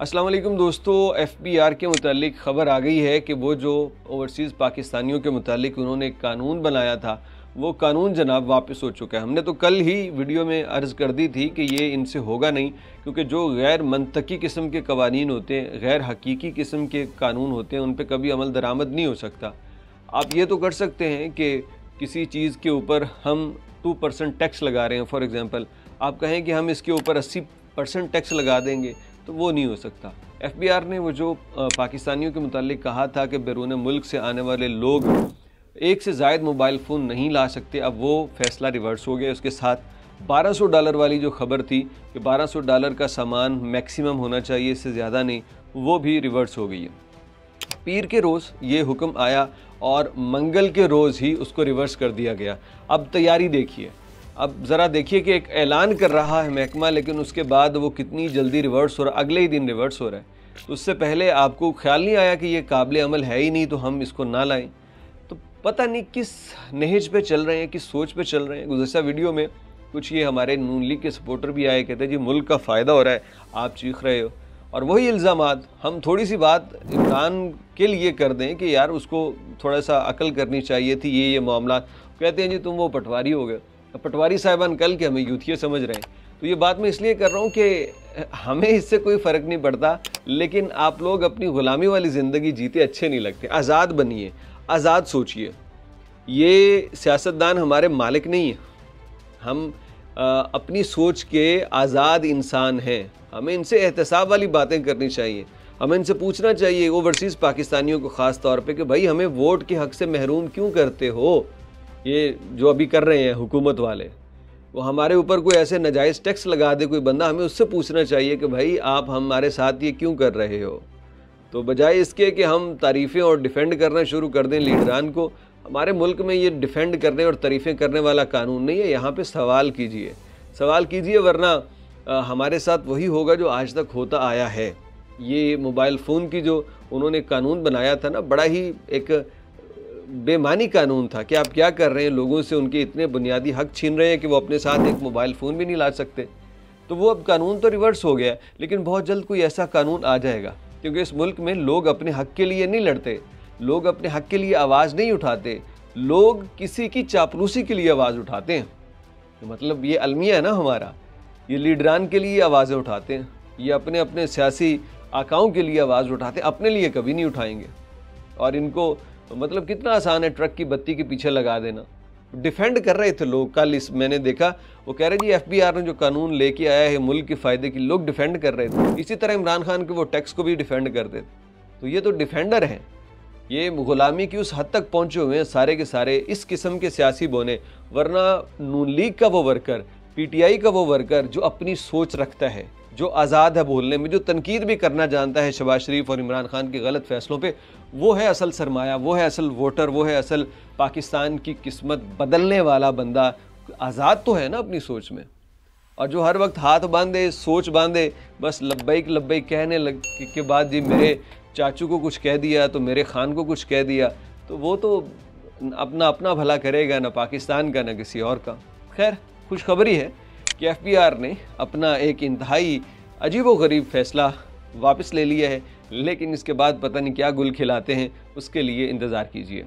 अस्सलाम वालेकुम दोस्तों, FBR के मुतालिक ख़बर आ गई है कि वो जो ओवरसीज़ पाकिस्तानियों के मुतालिक उन्होंने एक कानून बनाया था, वो कानून जनाब वापस हो चुका है। हमने तो कल ही वीडियो में अर्ज़ कर दी थी कि ये इनसे होगा नहीं, क्योंकि जो गैर मंतकी किस्म के कवानीन होते हैं, गैर हकीकी किस्म के कानून होते हैं, उन पर कभी अमल दरामद नहीं हो सकता। आप ये तो कर सकते हैं कि किसी चीज़ के ऊपर हम 2% टैक्स लगा रहे हैं, फॉर एग्ज़ाम्पल आप कहें कि हम इसके ऊपर 80% टैक्स लगा देंगे, तो वो नहीं हो सकता। FBR ने वो जो पाकिस्तानियों के मुतालिक कहा था कि बैरून मुल्क से आने वाले लोग एक से ज़ायद मोबाइल फ़ोन नहीं ला सकते, अब वो फ़ैसला रिवर्स हो गया। उसके साथ $1200 वाली जो ख़बर थी कि $1200 का सामान मैक्सिमम होना चाहिए, इससे ज़्यादा नहीं, वो भी रिवर्स हो गई है। पीर के रोज़ ये हुक्म आया और मंगल के रोज़ ही उसको रिवर्स कर दिया गया। अब तैयारी देखिए, अब ज़रा देखिए कि एक ऐलान कर रहा है महकमा, लेकिन उसके बाद वो कितनी जल्दी रिवर्स हो रहा है, अगले ही दिन रिवर्स हो रहा है। तो उससे पहले आपको ख्याल नहीं आया कि ये काबिल अमल है ही नहीं, तो हम इसको ना लाएं। तो पता नहीं किस नहज पे चल रहे हैं, किस सोच पे चल रहे हैं। गुज़श्ता वीडियो में कुछ ये हमारे नून लीग के सपोर्टर भी आए, कहते हैं जी मुल्क का फ़ायदा हो रहा है, आप चीख रहे हो। और वही इल्ज़ामात हम थोड़ी सी बात इमरान के लिए कर दें कि यार उसको थोड़ा सा अकल करनी चाहिए थी, ये मामला। कहते हैं जी तुम वो पटवारी हो गए, पटवारी साहिबान कल के हमें यूथिया समझ रहे हैं। तो ये बात मैं इसलिए कर रहा हूँ कि हमें इससे कोई फ़र्क नहीं पड़ता, लेकिन आप लोग अपनी ग़ुलामी वाली ज़िंदगी जीते अच्छे नहीं लगते। आज़ाद बनिए, आज़ाद सोचिए। ये सियासतदान हमारे मालिक नहीं है, हम अपनी सोच के आज़ाद इंसान हैं। हमें इनसे एहतसाब वाली बातें करनी चाहिए। हमें इनसे पूछना चाहिए, ओवरसीज़ पाकिस्तानियों को ख़ास तौर पे, कि भाई हमें वोट के हक़ से महरूम क्यों करते हो। ये जो अभी कर रहे हैं हुकूमत वाले, वो हमारे ऊपर कोई ऐसे नाजायज़ टैक्स लगा दे कोई बंदा, हमें उससे पूछना चाहिए कि भाई आप हमारे साथ ये क्यों कर रहे हो। तो बजाय इसके कि हम तारीफ़ें और डिफेंड करना शुरू कर दें लीडरान को, हमारे मुल्क में ये डिफेंड करने और तारीफ़ें करने वाला कानून नहीं है। यहाँ पे सवाल कीजिए, वरना हमारे साथ वही होगा जो आज तक होता आया है। ये मोबाइल फ़ोन की जो उन्होंने कानून बनाया था ना, बड़ा ही एक बेमानी कानून था कि आप क्या कर रहे हैं, लोगों से उनके इतने बुनियादी हक छीन रहे हैं कि वो अपने साथ एक मोबाइल फ़ोन भी नहीं ला सकते। तो वो अब कानून तो रिवर्स हो गया, लेकिन बहुत जल्द कोई ऐसा कानून आ जाएगा, क्योंकि इस मुल्क में लोग अपने हक के लिए नहीं लड़ते, लोग अपने हक के लिए आवाज़ नहीं उठाते, लोग किसी की चापलूसी के लिए आवाज़ उठाते हैं। तो मतलब ये अलमिया है ना हमारा, ये लीडरान के लिए आवाज़ें उठाते हैं, ये अपने अपने सियासी आकाओं के लिए आवाज़ उठाते हैं, अपने लिए कभी नहीं उठाएंगे। और इनको मतलब कितना आसान है ट्रक की बत्ती के पीछे लगा देना। डिफेंड कर रहे थे लोग, कल इस मैंने देखा, वो कह रहे जी FBR ने जो कानून लेके आया है मुल्क के फ़ायदे की, लोग डिफेंड कर रहे थे। इसी तरह इमरान खान के वो टैक्स को भी डिफेंड करते थे। तो ये तो डिफेंडर हैं, ये ग़ुलामी की उस हद तक पहुँचे हुए हैं सारे के सारे इस किस्म के सियासी बोने। वरना नून लीग का वो वर्कर, PTI का वो वर्कर जो अपनी सोच रखता है, जो आज़ाद है बोलने में, जो तनकीद भी करना जानता है शहबाज शरीफ और इमरान खान के गलत फ़ैसलों पे, वो है असल सरमाया, वो है असल वोटर, वो है असल पाकिस्तान की किस्मत बदलने वाला बंदा। आज़ाद तो है ना अपनी सोच में। और जो हर वक्त हाथ बांधे, सोच बांधे, बस लब्बैक लब्बैक कहने लग के बाद जी मेरे चाचू को कुछ कह दिया तो मेरे खान को कुछ कह दिया, तो वो तो अपना अपना भला करेगा, ना पाकिस्तान का ना किसी और का। खैर, खुशखबरी है कि FBR ने अपना एक इंतहाई अजीबोगरीब फ़ैसला वापस ले लिया है, लेकिन इसके बाद पता नहीं क्या गुल खिलाते हैं, उसके लिए इंतज़ार कीजिए।